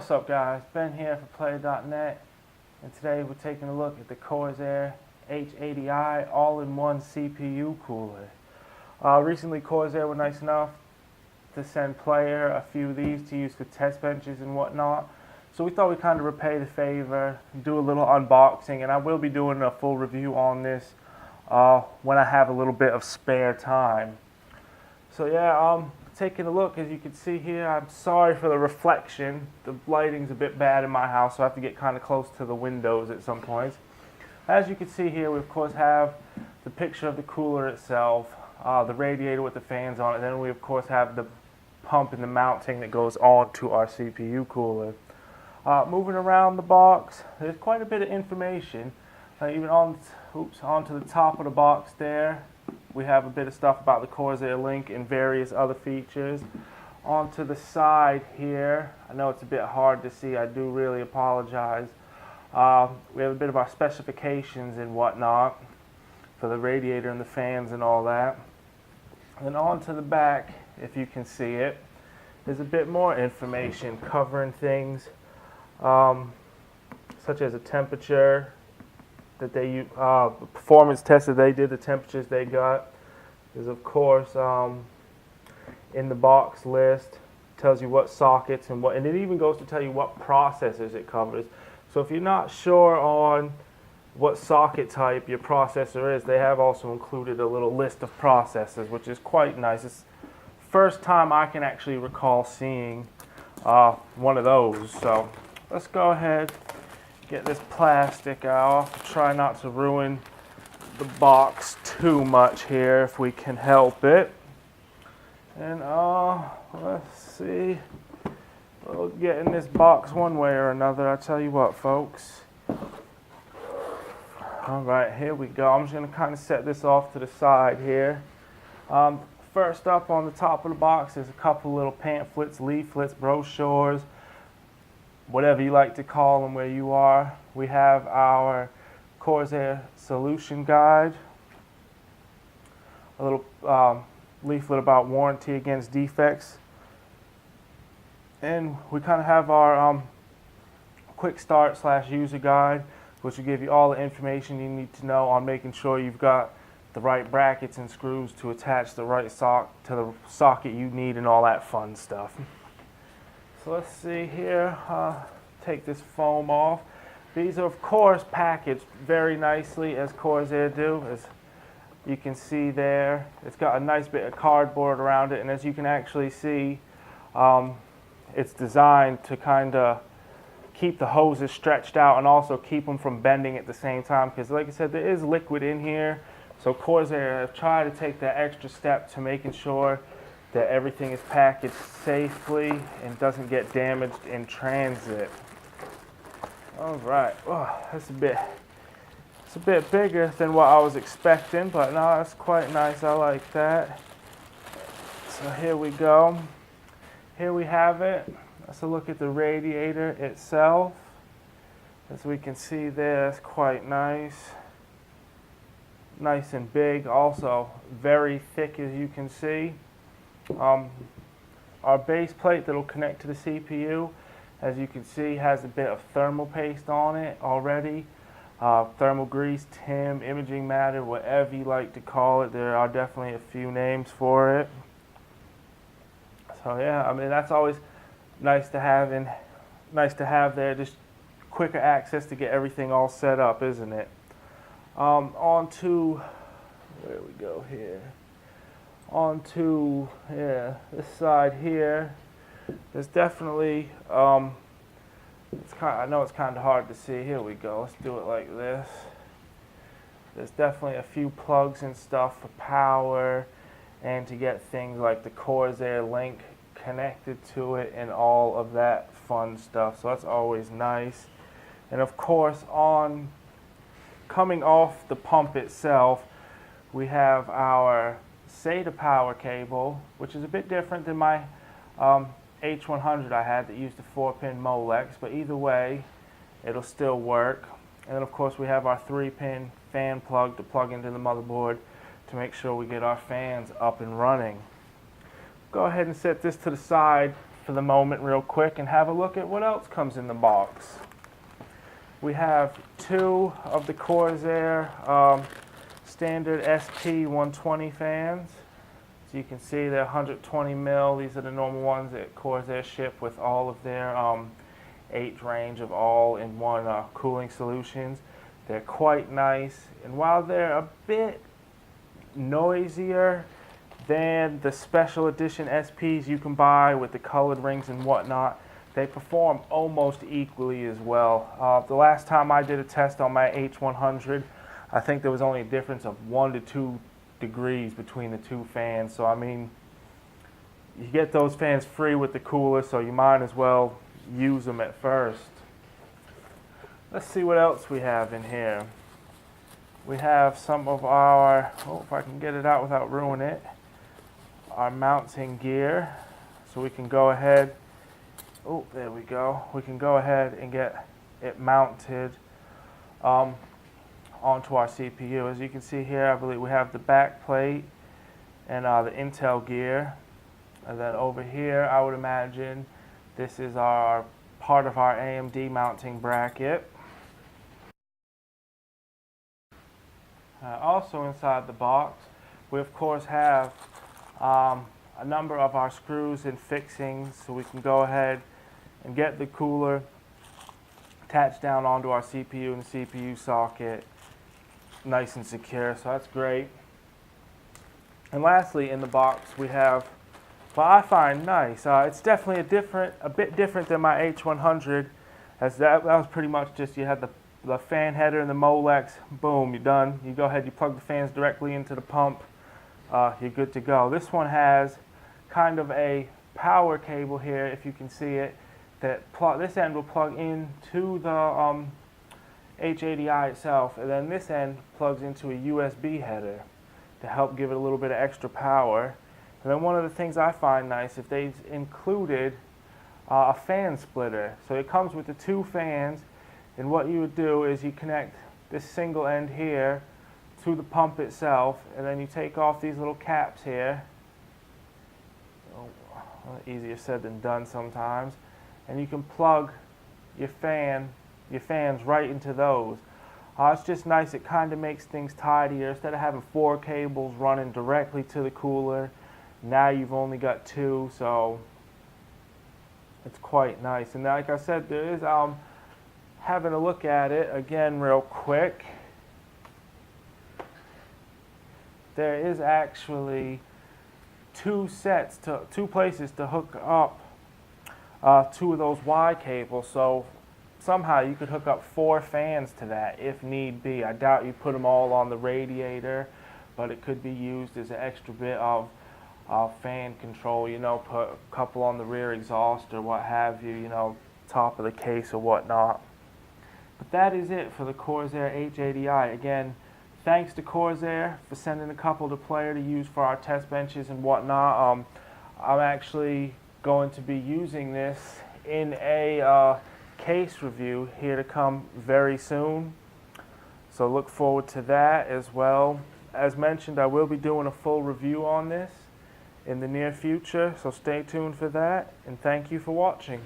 What's up guys, Ben here for Player.net, and today we're taking a look at the Corsair H80i all-in-one CPU cooler. Recently Corsair were nice enough to send Player a few of these to use for test benches and whatnot, so we thought we'd kind of repay the favor and do a little unboxing, and I will be doing a full review on this when I have a little bit of spare time. So yeah, taking a look, as you can see here, I'm sorry for the reflection. The lighting's a bit bad in my house, so I have to get kind of close to the windows at some points. As you can see here, we of course have the picture of the cooler itself, the radiator with the fans on it, and then we of course have the pump and the mounting that goes onto our CPU cooler. Moving around the box, there's quite a bit of information. Even onto the top of the box there, we have a bit of stuff about the Corsair link and various other features. Onto the side here, I know it's a bit hard to see, I do really apologize. We have a bit of our specifications and whatnot for the radiator and the fans and all that. And then onto the back, if you can see it, there's a bit more information covering things such as a temperature that they use, performance test that they did, the temperatures they got. There's of course in the box list tells you what sockets and what, and it even goes to tell you what processors it covers. So if you're not sure on what socket type your processor is, they have also included a little list of processors, which is quite nice. It's the first time I can actually recall seeing one of those. So let's go ahead, get this plastic off, try not to ruin the box too much here if we can help it. And let's see, we'll get in this box one way or another, I tell you what folks. Alright, here we go. I'm just going to kind of set this off to the side here. First up on the top of the box is a couple little pamphlets, leaflets, brochures, whatever you like to call them where you are. We have our Corsair solution guide, a little leaflet about warranty against defects, and we kind of have our quick start / user guide, which will give you all the information you need to know on making sure you've got the right brackets and screws to attach the right socket you need and all that fun stuff. So let's see here, take this foam off. These are of course packaged very nicely as Corsair do, as you can see there. It's got a nice bit of cardboard around it, and as you can actually see, it's designed to kind of keep the hoses stretched out and also keep them from bending at the same time, because like I said, there is liquid in here, so Corsair have tried to take that extra step to making sure that everything is packaged safely and doesn't get damaged in transit. Alright, it's a bit bigger than what I was expecting, but no, that's quite nice. I like that. So here we go. Here we have it. Let's look at the radiator itself. As we can see there, it's quite nice. Nice and big, also very thick as you can see. Our base plate that will connect to the CPU, as you can see, has a bit of thermal paste on it already. Thermal grease, TIM, imaging matter, whatever you like to call it. There are definitely a few names for it. So yeah, I mean, that's always nice to have there, just quicker access to get everything all set up, isn't it? Onto, where we go here? Onto, yeah, this side here. There's definitely, I know it's kind of hard to see. Here we go. Let's do it like this. There's definitely a few plugs and stuff for power and to get things like the Corsair link connected to it and all of that fun stuff. So that's always nice. And of course, coming off the pump itself, we have our SATA power cable, which is a bit different than my H100 I had that used a 4-pin Molex, but either way, it'll still work. And then of course we have our 3-pin fan plug to plug into the motherboard to make sure we get our fans up and running. Go ahead and set this to the side for the moment real quick and have a look at what else comes in the box. We have two of the Corsair standard SP120 fans. So you can see they're 120 mil. These are the normal ones that Corsair ship with all of their 8 range of all-in-one cooling solutions. They're quite nice, and while they're a bit noisier than the special edition SPs you can buy with the colored rings and whatnot, they perform almost equally as well. The last time I did a test on my H100, I think there was only a difference of 1 to 2 degrees between the two fans. So I mean, you get those fans free with the cooler, so you might as well use them at first. Let's see what else we have in here. We have some of our, if I can get it out without ruining it, our mounting gear. So we can go ahead, there we go. We can go ahead and get it mounted onto our CPU. As you can see here, I believe we have the back plate and the Intel gear. And then over here, I would imagine this is our part of our AMD mounting bracket. Also inside the box, we of course have a number of our screws and fixings, so we can go ahead and get the cooler attached down onto our CPU and the CPU socket nice and secure, so that's great. And lastly, in the box we have what I find nice. It's definitely a bit different than my H100, as that was pretty much just, you had the fan header and the Molex, boom, you're done. You go ahead, you plug the fans directly into the pump, you're good to go. This one has kind of a power cable here, if you can see it, that this end will plug into the H80i itself, and then this end plugs into a USB header to help give it a little bit of extra power. And then one of the things I find nice, if they've included a fan splitter. So it comes with the 2 fans, and what you would do is you connect this single end here to the pump itself, and then you take off these little caps here. Easier said than done sometimes. And you can plug your fans right into those. It's just nice. It kind of makes things tidier. Instead of having 4 cables running directly to the cooler, now you've only got 2, so it's quite nice. And like I said, there is having a look at it again real quick. There is actually 2 places to hook up 2 of those Y cables, so somehow you could hook up 4 fans to that if need be. I doubt you put them all on the radiator, but it could be used as an extra bit of fan control, you know, put a couple on the rear exhaust or what have you, you know, top of the case or whatnot. But that is it for the Corsair H80i. Again, thanks to Corsair for sending a couple to player to use for our test benches and whatnot. I'm actually going to be using this in a case review here to come very soon, so look forward to that as well. As mentioned, I will be doing a full review on this in the near future, so stay tuned for that, and thank you for watching.